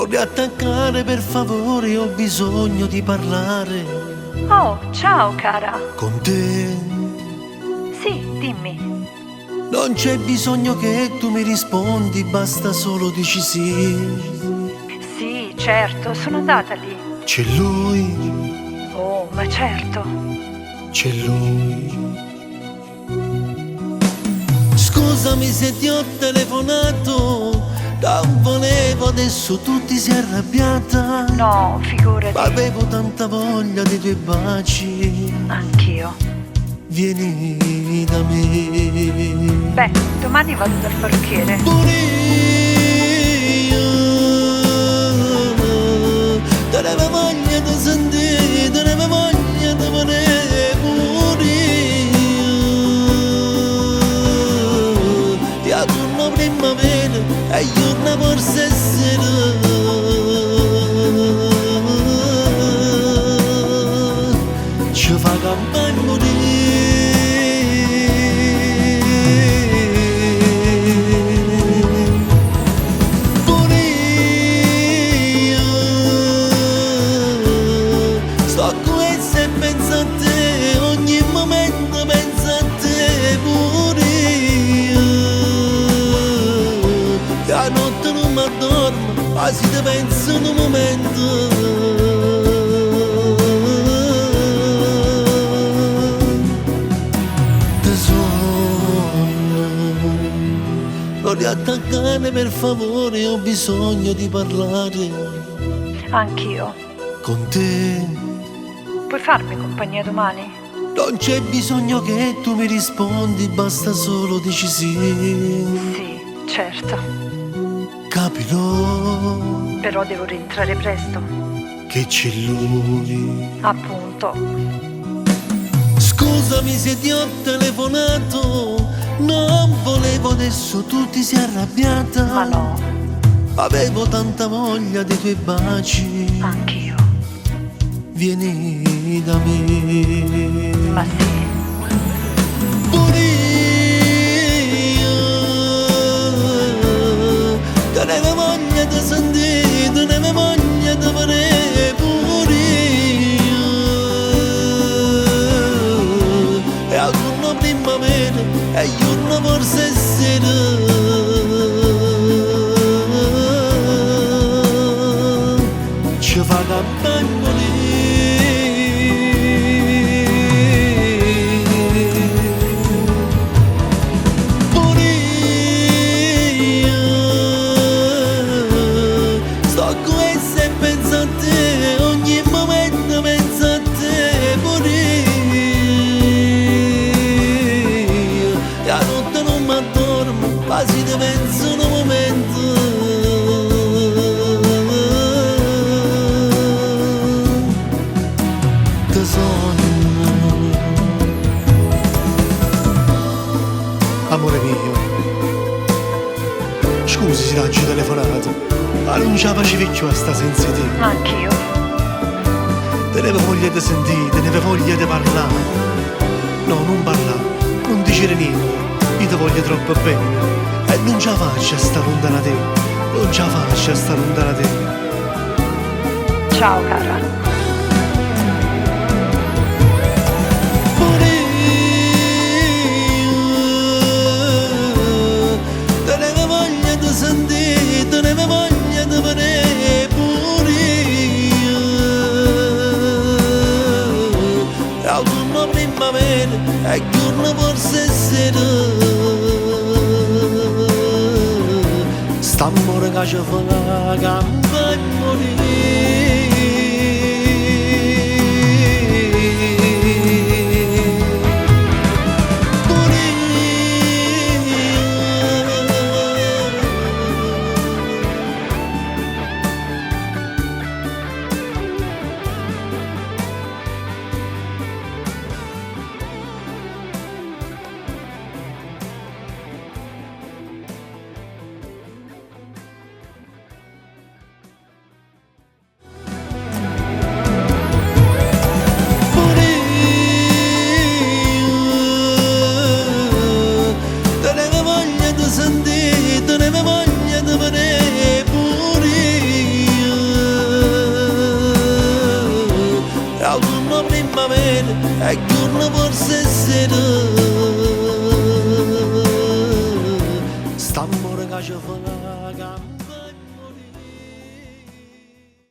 Non riattaccare per favore, ho bisogno di parlare Oh, ciao cara. con te. Sì, dimmi. Non c'è bisogno che tu mi rispondi, basta solo dici sì. Sì, certo, sono andata lì. C'è lui, Oh, ma certo. c'è lui. Scusami se ti ho telefonato, non volevo, adesso tu ti sei arrabbiata. No, figurati. Ma avevo tanta voglia dei tuoi baci. Anch'io. Vieni da me. Beh, domani vado dal parrucchiere. Pure io tenevo voglia di sentire, tenevo voglia di volere. Pure io ti autunno primavera e giorno forse sera. Ci fa campagna morire. Pure io sto questo e penso a te, ogni momento penso a te. Pure io la notte non mi addormo, quasi ti penso in un momento. Non riattaccare per favore, ho bisogno di parlare Anch'io. con te. Puoi farmi compagnia domani? Non c'è bisogno che tu mi rispondi, basta solo dici sì. Sì, certo. Capirò Però devo rientrare presto. che c'è lui. Appunto. Scusami se ti ho telefonato, non volevo, adesso tu ti sei arrabbiata. Ma no, Avevo tanta voglia dei tuoi baci. anch'io. Vieni da me. Ma sì. Pure io tenevo voglia di sentire, tenevo voglia di volere. Pure io e autunno primavera e giorno forse sera. Ci fa campagna quasi ti penso in un momento. Ti sogno. Amore mio, scusi se l'ho telefonato, ma non ce la facevi più a sta senza te. Anch'io. Tenevo voglia di sentire, tenevo voglia di parlare. No, non parlare, non dicere niente. Io ti voglio troppo bene e non ce la faccio a stare lontana da te. Non ce la faccio a stare lontana da te. Ciao cara. Pure io tenevo voglia di sentire, tenevo voglia di vedere. Pure io autunno primavera e giorno forse sera. St'amore che ci fa la campagna morire. e giorno forse sera. Stammo che ci fa